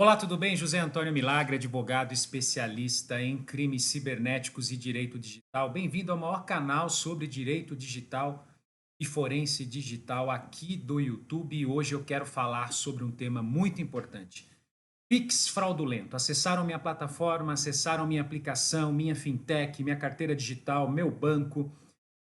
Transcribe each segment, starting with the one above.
Olá, tudo bem? José Antônio Milagre, advogado especialista em crimes cibernéticos e direito digital. Bem-vindo ao maior canal sobre direito digital e forense digital aqui do YouTube. E hoje eu quero falar sobre um tema muito importante. Pix fraudulento. Acessaram minha plataforma, acessaram minha aplicação, minha fintech, minha carteira digital, meu banco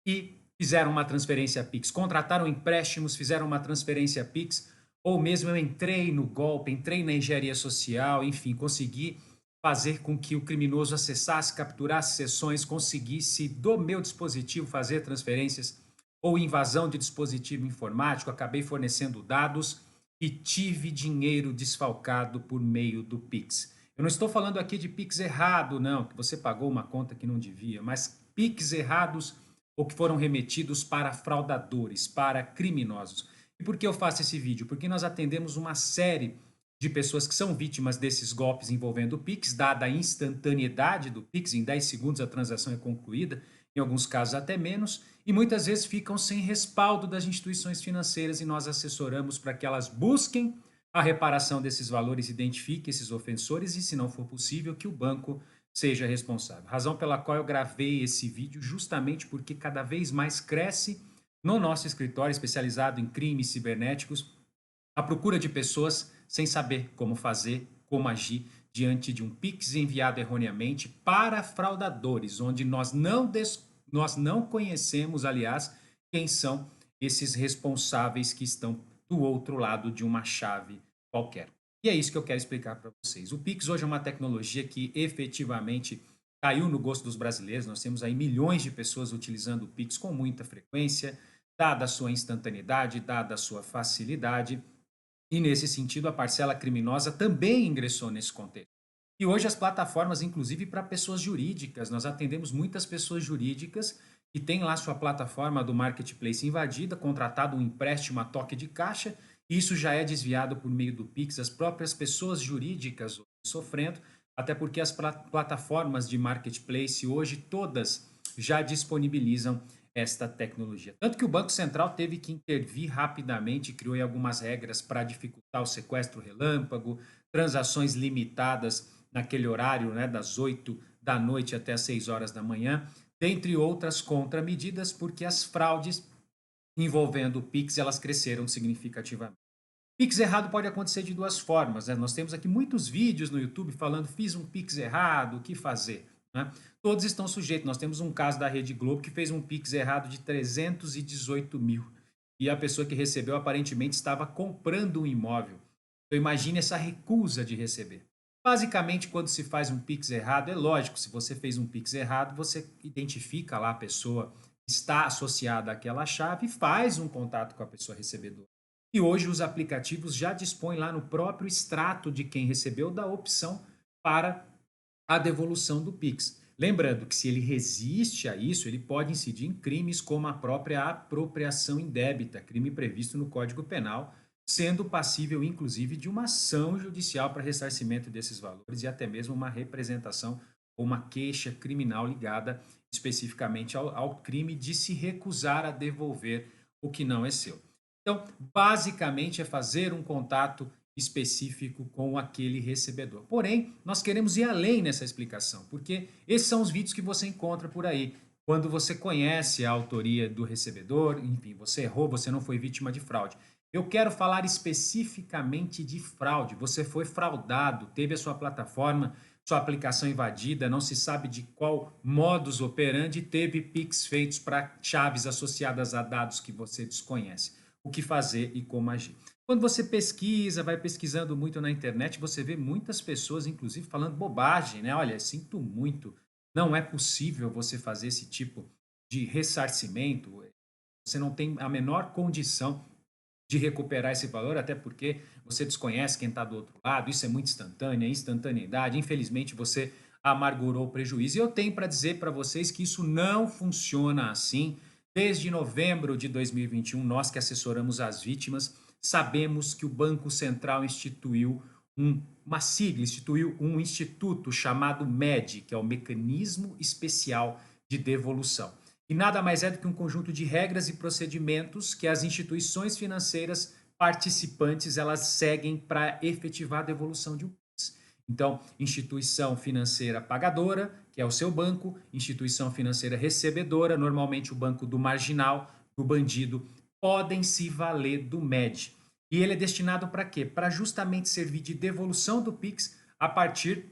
e fizeram uma transferência Pix, contrataram empréstimos, fizeram uma transferência Pix, ou mesmo eu entrei no golpe, entrei na engenharia social, enfim, consegui fazer com que o criminoso acessasse, capturasse sessões, conseguisse do meu dispositivo fazer transferências ou invasão de dispositivo informático, acabei fornecendo dados e tive dinheiro desfalcado por meio do Pix. Eu não estou falando aqui de Pix errado, não, que você pagou uma conta que não devia, mas Pix errados ou que foram remetidos para fraudadores, para criminosos. E por que eu faço esse vídeo? Porque nós atendemos uma série de pessoas que são vítimas desses golpes envolvendo o Pix, dada a instantaneidade do Pix, em 10 segundos a transação é concluída, em alguns casos até menos, e muitas vezes ficam sem respaldo das instituições financeiras e nós assessoramos para que elas busquem a reparação desses valores, identifique esses ofensores e, se não for possível, que o banco seja responsável. Razão pela qual eu gravei esse vídeo justamente porque cada vez mais cresce no nosso escritório especializado em crimes cibernéticos a procura de pessoas sem saber como fazer, como agir diante de um Pix enviado erroneamente para fraudadores, onde nós não conhecemos, aliás, quem são esses responsáveis que estão do outro lado de uma chave qualquer. E é isso que eu quero explicar para vocês. O Pix hoje é uma tecnologia que efetivamente caiu no gosto dos brasileiros. Nós temos aí milhões de pessoas utilizando o Pix com muita frequência, dada a sua instantaneidade, dada a sua facilidade. E nesse sentido, a parcela criminosa também ingressou nesse contexto. E hoje as plataformas, inclusive para pessoas jurídicas, nós atendemos muitas pessoas jurídicas que têm lá sua plataforma do marketplace invadida, contratado um empréstimo a toque de caixa, e isso já é desviado por meio do Pix, as próprias pessoas jurídicas sofrendo, até porque as plataformas de marketplace hoje todas já disponibilizam esta tecnologia. Tanto que o Banco Central teve que intervir rapidamente, criou algumas regras para dificultar o sequestro relâmpago, transações limitadas naquele horário, né, das 8 da noite até as 6 horas da manhã, dentre outras contramedidas, porque as fraudes envolvendo o Pix elas cresceram significativamente. Pix errado pode acontecer de duas formas, né? Nós temos aqui muitos vídeos no YouTube falando fiz um Pix errado, o que fazer? Né? Todos estão sujeitos. Nós temos um caso da Rede Globo que fez um Pix errado de 318 mil e a pessoa que recebeu aparentemente estava comprando um imóvel. Então imagine essa recusa de receber. Basicamente, quando se faz um Pix errado, é lógico, se você fez um Pix errado, você identifica lá a pessoa que está associada àquela chave e faz um contato com a pessoa recebedora. E hoje os aplicativos já dispõem lá no próprio extrato de quem recebeu da opção para a devolução do Pix. Lembrando que se ele resiste a isso, ele pode incidir em crimes como a própria apropriação indébita, crime previsto no Código Penal, sendo passível inclusive de uma ação judicial para ressarcimento desses valores e até mesmo uma representação ou uma queixa criminal ligada especificamente ao crime de se recusar a devolver o que não é seu. Então, basicamente é fazer um contato específico com aquele recebedor. Porém, nós queremos ir além nessa explicação, porque esses são os vídeos que você encontra por aí. Quando você conhece a autoria do recebedor, enfim, você errou, você não foi vítima de fraude. Eu quero falar especificamente de fraude. Você foi fraudado, teve a sua plataforma, sua aplicação invadida, não se sabe de qual modus operandi, teve Pix feitos para chaves associadas a dados que você desconhece. O que fazer e como agir. Quando você pesquisa, vai pesquisando muito na internet, você vê muitas pessoas, inclusive, falando bobagem, né? Olha, sinto muito, não é possível você fazer esse tipo de ressarcimento, você não tem a menor condição de recuperar esse valor, até porque você desconhece quem está do outro lado, isso é muito instantâneo, é instantaneidade, infelizmente você amargurou o prejuízo. E eu tenho para dizer para vocês que isso não funciona assim. Desde novembro de 2021, nós que assessoramos as vítimas, sabemos que o Banco Central instituiu uma sigla, instituiu um instituto chamado MED, que é o Mecanismo Especial de Devolução. E nada mais é do que um conjunto de regras e procedimentos que as instituições financeiras participantes elas seguem para efetivar a devolução de um Então, instituição financeira pagadora, que é o seu banco, instituição financeira recebedora, normalmente o banco do marginal, do bandido, podem se valer do MED. E ele é destinado para quê? Para justamente servir de devolução do Pix a partir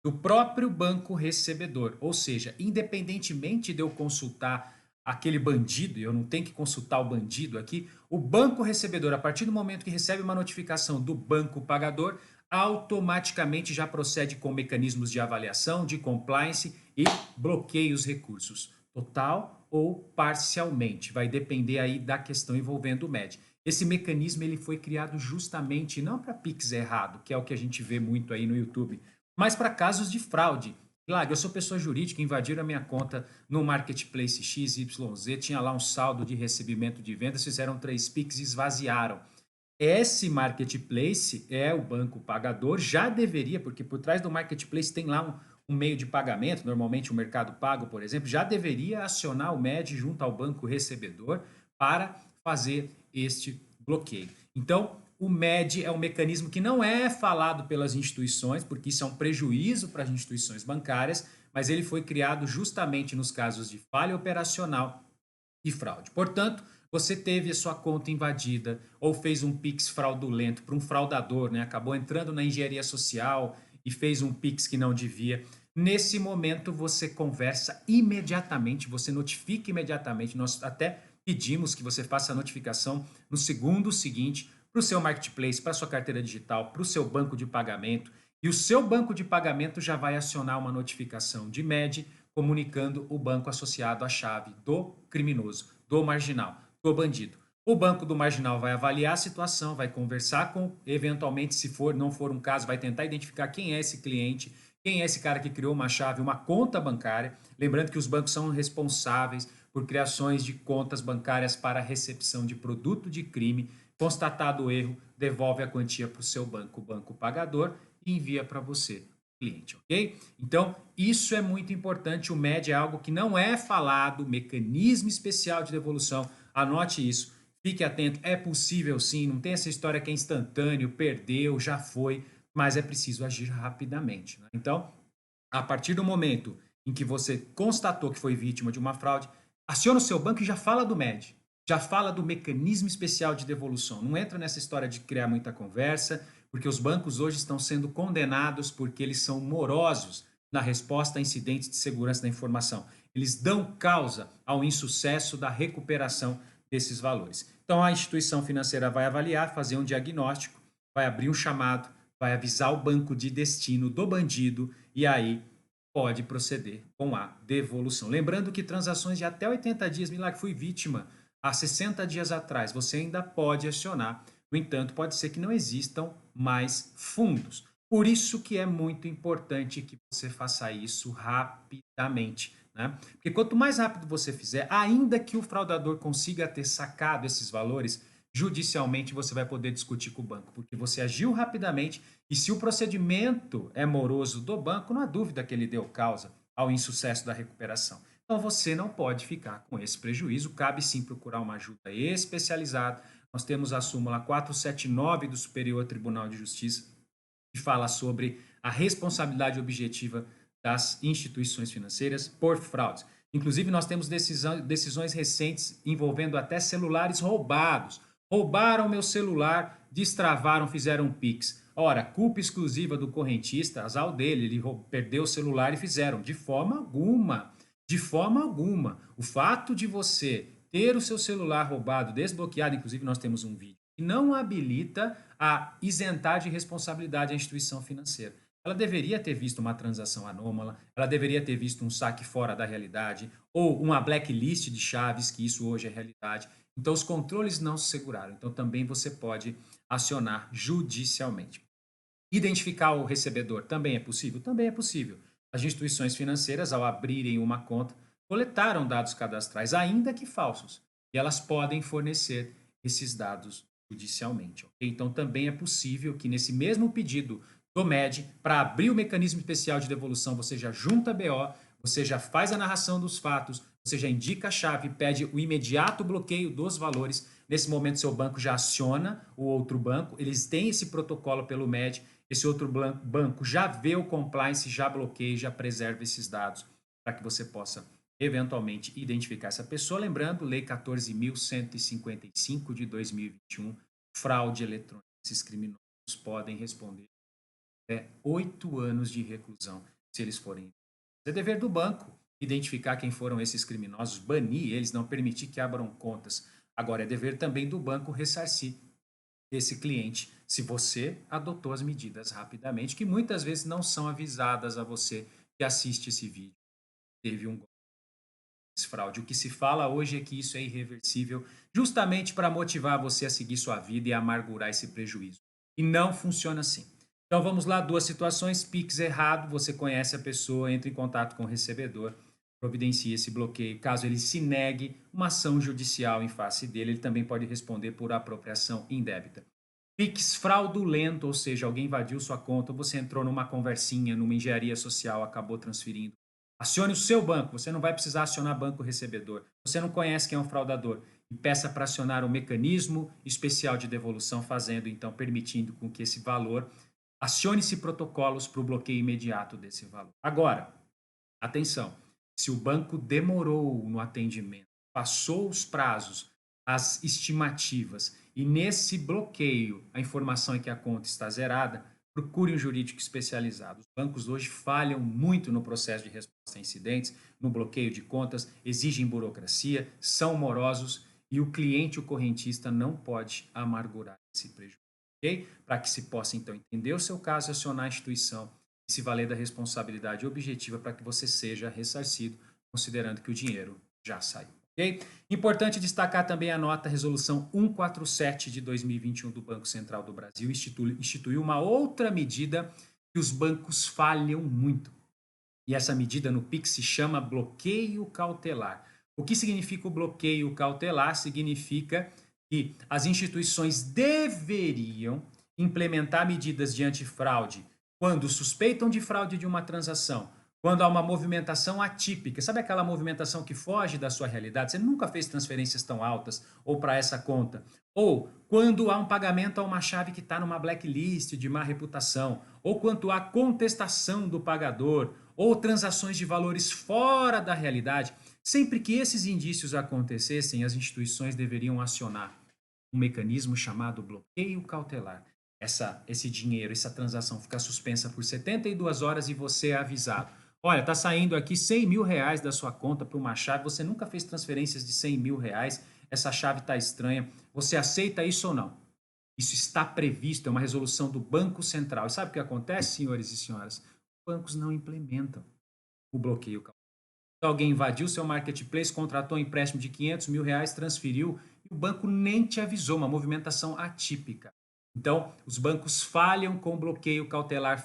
do próprio banco recebedor. Ou seja, independentemente de eu consultar aquele bandido, e eu não tenho que consultar o bandido aqui, o banco recebedor, a partir do momento que recebe uma notificação do banco pagador, automaticamente já procede com mecanismos de avaliação, de compliance e bloqueia os recursos, total ou parcialmente. Vai depender aí da questão envolvendo o MED. Esse mecanismo ele foi criado justamente não para Pix errado, que é o que a gente vê muito aí no YouTube, mas para casos de fraude. Claro, eu sou pessoa jurídica, invadiram a minha conta no Marketplace XYZ, tinha lá um saldo de recebimento de vendas, fizeram 3 Pix e esvaziaram. Esse Marketplace é o banco pagador, já deveria, porque por trás do Marketplace tem lá um meio de pagamento, normalmente o Mercado Pago, por exemplo, já deveria acionar o MED junto ao banco recebedor para fazer este bloqueio. Então, o MED é um mecanismo que não é falado pelas instituições, porque isso é um prejuízo para as instituições bancárias, mas ele foi criado justamente nos casos de falha operacional e fraude. Portanto, você teve a sua conta invadida ou fez um Pix fraudulento para um fraudador, né? Acabou entrando na engenharia social e fez um Pix que não devia. Nesse momento, você conversa imediatamente, você notifica imediatamente. Nós até pedimos que você faça a notificação no segundo seguinte para o seu marketplace, para a sua carteira digital, para o seu banco de pagamento. E o seu banco de pagamento já vai acionar uma notificação de MED comunicando o banco associado à chave do criminoso, do marginal, do bandido. O banco do marginal vai avaliar a situação, vai conversar com, eventualmente, se for, não for um caso, vai tentar identificar quem é esse cliente, quem é esse cara que criou uma chave, uma conta bancária. Lembrando que os bancos são responsáveis por criações de contas bancárias para recepção de produto de crime. Constatado o erro, devolve a quantia para o seu banco, o banco pagador, e envia para você, cliente, ok? Então, isso é muito importante. O MED é algo que não é falado, mecanismo especial de devolução. Anote isso, fique atento. É possível sim, não tem essa história que é instantâneo, perdeu, já foi, mas é preciso agir rapidamente, né? Então, a partir do momento em que você constatou que foi vítima de uma fraude, aciona o seu banco e já fala do MED. Já fala do mecanismo especial de devolução. Não entra nessa história de criar muita conversa, porque os bancos hoje estão sendo condenados porque eles são morosos na resposta a incidentes de segurança da informação. Eles dão causa ao insucesso da recuperação desses valores. Então, a instituição financeira vai avaliar, fazer um diagnóstico, vai abrir um chamado, vai avisar o banco de destino do bandido e aí pode proceder com a devolução. Lembrando que transações de até 80 dias, Milagre, fui vítima há 60 dias atrás, você ainda pode acionar. No entanto, pode ser que não existam mais fundos. Por isso que é muito importante que você faça isso rapidamente, né? Porque quanto mais rápido você fizer, ainda que o fraudador consiga ter sacado esses valores, judicialmente você vai poder discutir com o banco, porque você agiu rapidamente e se o procedimento é moroso do banco, não há dúvida que ele deu causa ao insucesso da recuperação. Então você não pode ficar com esse prejuízo, cabe sim procurar uma ajuda especializada. Nós temos a súmula 479 do Superior Tribunal de Justiça, que fala sobre a responsabilidade objetiva das instituições financeiras por fraudes. Inclusive, nós temos decisões recentes envolvendo até celulares roubados. Roubaram meu celular, destravaram, fizeram um Pix. Ora, culpa exclusiva do correntista, azar dele, ele perdeu o celular e fizeram. De forma alguma. De forma alguma. O fato de você ter o seu celular roubado, desbloqueado, inclusive nós temos um vídeo, que não habilita a isentar de responsabilidade a instituição financeira. Ela deveria ter visto uma transação anômala, ela deveria ter visto um saque fora da realidade, ou uma blacklist de chaves, que isso hoje é realidade. Então, os controles não se seguraram. Então, também você pode acionar judicialmente. Identificar o recebedor também é possível? Também é possível. As instituições financeiras, ao abrirem uma conta, coletaram dados cadastrais, ainda que falsos, e elas podem fornecer esses dados judicialmente. Okay? Então, também é possível que nesse mesmo pedido do MED, para abrir o mecanismo especial de devolução, você já junta a BO, você já faz a narração dos fatos, você já indica a chave, pede o imediato bloqueio dos valores. Nesse momento, seu banco já aciona o outro banco, eles têm esse protocolo pelo MED, esse outro banco já vê o compliance, já bloqueia, já preserva esses dados para que você possa eventualmente identificar essa pessoa. Lembrando, Lei 14.155 de 2021, fraude eletrônica. Esses criminosos podem responder até 8 anos de reclusão se eles forem. É dever do banco identificar quem foram esses criminosos, banir eles, não permitir que abram contas. Agora, é dever também do banco ressarcir esse cliente se você adotou as medidas rapidamente, que muitas vezes não são avisadas a você que assiste esse vídeo. Teve um fraude. O que se fala hoje é que isso é irreversível, justamente para motivar você a seguir sua vida e amargurar esse prejuízo. E não funciona assim. Então vamos lá, duas situações: Pix errado, você conhece a pessoa, entra em contato com o recebedor, providencia esse bloqueio. Caso ele se negue, uma ação judicial em face dele, ele também pode responder por apropriação indébita. Pix fraudulento, ou seja, alguém invadiu sua conta, você entrou numa conversinha, numa engenharia social, acabou transferindo. Acione o seu banco, você não vai precisar acionar banco recebedor. Você não conhece quem é um fraudador. E peça para acionar o mecanismo especial de devolução, fazendo então, permitindo com que esse valor, acione-se protocolos para o bloqueio imediato desse valor. Agora, atenção, se o banco demorou no atendimento, passou os prazos, as estimativas, e nesse bloqueio a informação é que a conta está zerada, procure um jurídico especializado. Os bancos hoje falham muito no processo de resposta a incidentes, no bloqueio de contas, exigem burocracia, são morosos e o cliente, o correntista, não pode amargurar esse prejuízo. Okay? Para que se possa, então, entender o seu caso, acionar a instituição e se valer da responsabilidade objetiva para que você seja ressarcido, considerando que o dinheiro já saiu. Okay? Importante destacar também a nota Resolução 147 de 2021 do Banco Central do Brasil, instituiu uma outra medida que os bancos falham muito. E essa medida no PIX se chama bloqueio cautelar. O que significa o bloqueio cautelar? Significa que as instituições deveriam implementar medidas de antifraude quando suspeitam de fraude de uma transação, quando há uma movimentação atípica. Sabe aquela movimentação que foge da sua realidade? Você nunca fez transferências tão altas ou para essa conta. Ou quando há um pagamento a uma chave que está numa blacklist de má reputação. Ou quando há contestação do pagador. Ou transações de valores fora da realidade. Sempre que esses indícios acontecessem, as instituições deveriam acionar um mecanismo chamado bloqueio cautelar. Esse dinheiro, essa transação fica suspensa por 72 horas e você é avisado. Olha, está saindo aqui 100 mil reais da sua conta para uma chave, você nunca fez transferências de 100 mil reais, essa chave está estranha, você aceita isso ou não? Isso está previsto, é uma resolução do Banco Central. E sabe o que acontece, senhores e senhoras? Os bancos não implementam o bloqueio cautelar. Alguém invadiu seu marketplace, contratou um empréstimo de 500 mil reais, transferiu e o banco nem te avisou, uma movimentação atípica. Então, os bancos falham com o bloqueio cautelar,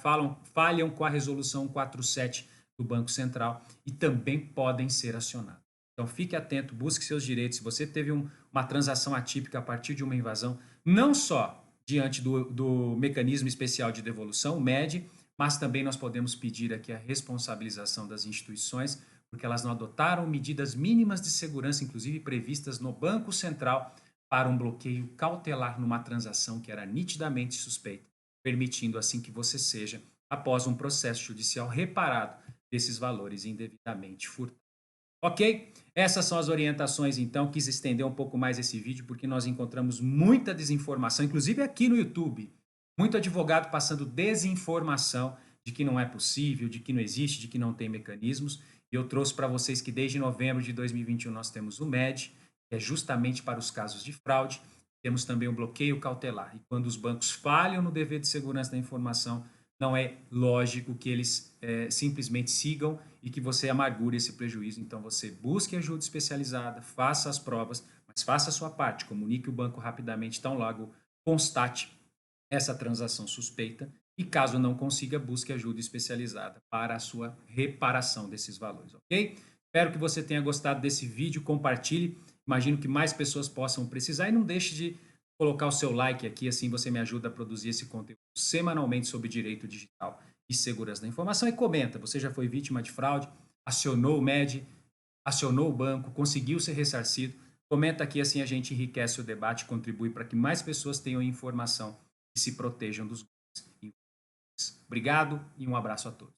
falham com a resolução 147 do Banco Central e também podem ser acionados. Então, fique atento, busque seus direitos. Se você teve uma transação atípica a partir de uma invasão, não só diante do mecanismo especial de devolução, o MED, mas também nós podemos pedir aqui a responsabilização das instituições, porque elas não adotaram medidas mínimas de segurança, inclusive previstas no Banco Central, para um bloqueio cautelar numa transação que era nitidamente suspeita, permitindo assim que você seja, após um processo judicial, reparado desses valores indevidamente furtados. Ok? Essas são as orientações, então. Quis estender um pouco mais esse vídeo porque nós encontramos muita desinformação, inclusive aqui no YouTube. Muito advogado passando desinformação de que não é possível, de que não existe, de que não tem mecanismos. E eu trouxe para vocês que desde novembro de 2021 nós temos o MED, que é justamente para os casos de fraude. Temos também o bloqueio cautelar. E quando os bancos falham no dever de segurança da informação, não é lógico que eles simplesmente sigam e que você amargure esse prejuízo. Então, você busque ajuda especializada, faça as provas, mas faça a sua parte, comunique o banco rapidamente, tão logo constate essa transação suspeita e, caso não consiga, busque ajuda especializada para a sua reparação desses valores, ok? Espero que você tenha gostado desse vídeo, compartilhe, imagino que mais pessoas possam precisar e não deixe de colocar o seu like aqui, assim você me ajuda a produzir esse conteúdo semanalmente sobre direito digital e segurança da informação. E comenta, você já foi vítima de fraude, acionou o MED, acionou o banco, conseguiu ser ressarcido? Comenta aqui, assim a gente enriquece o debate, contribui para que mais pessoas tenham informação e se protejam dos golpes. Obrigado e um abraço a todos.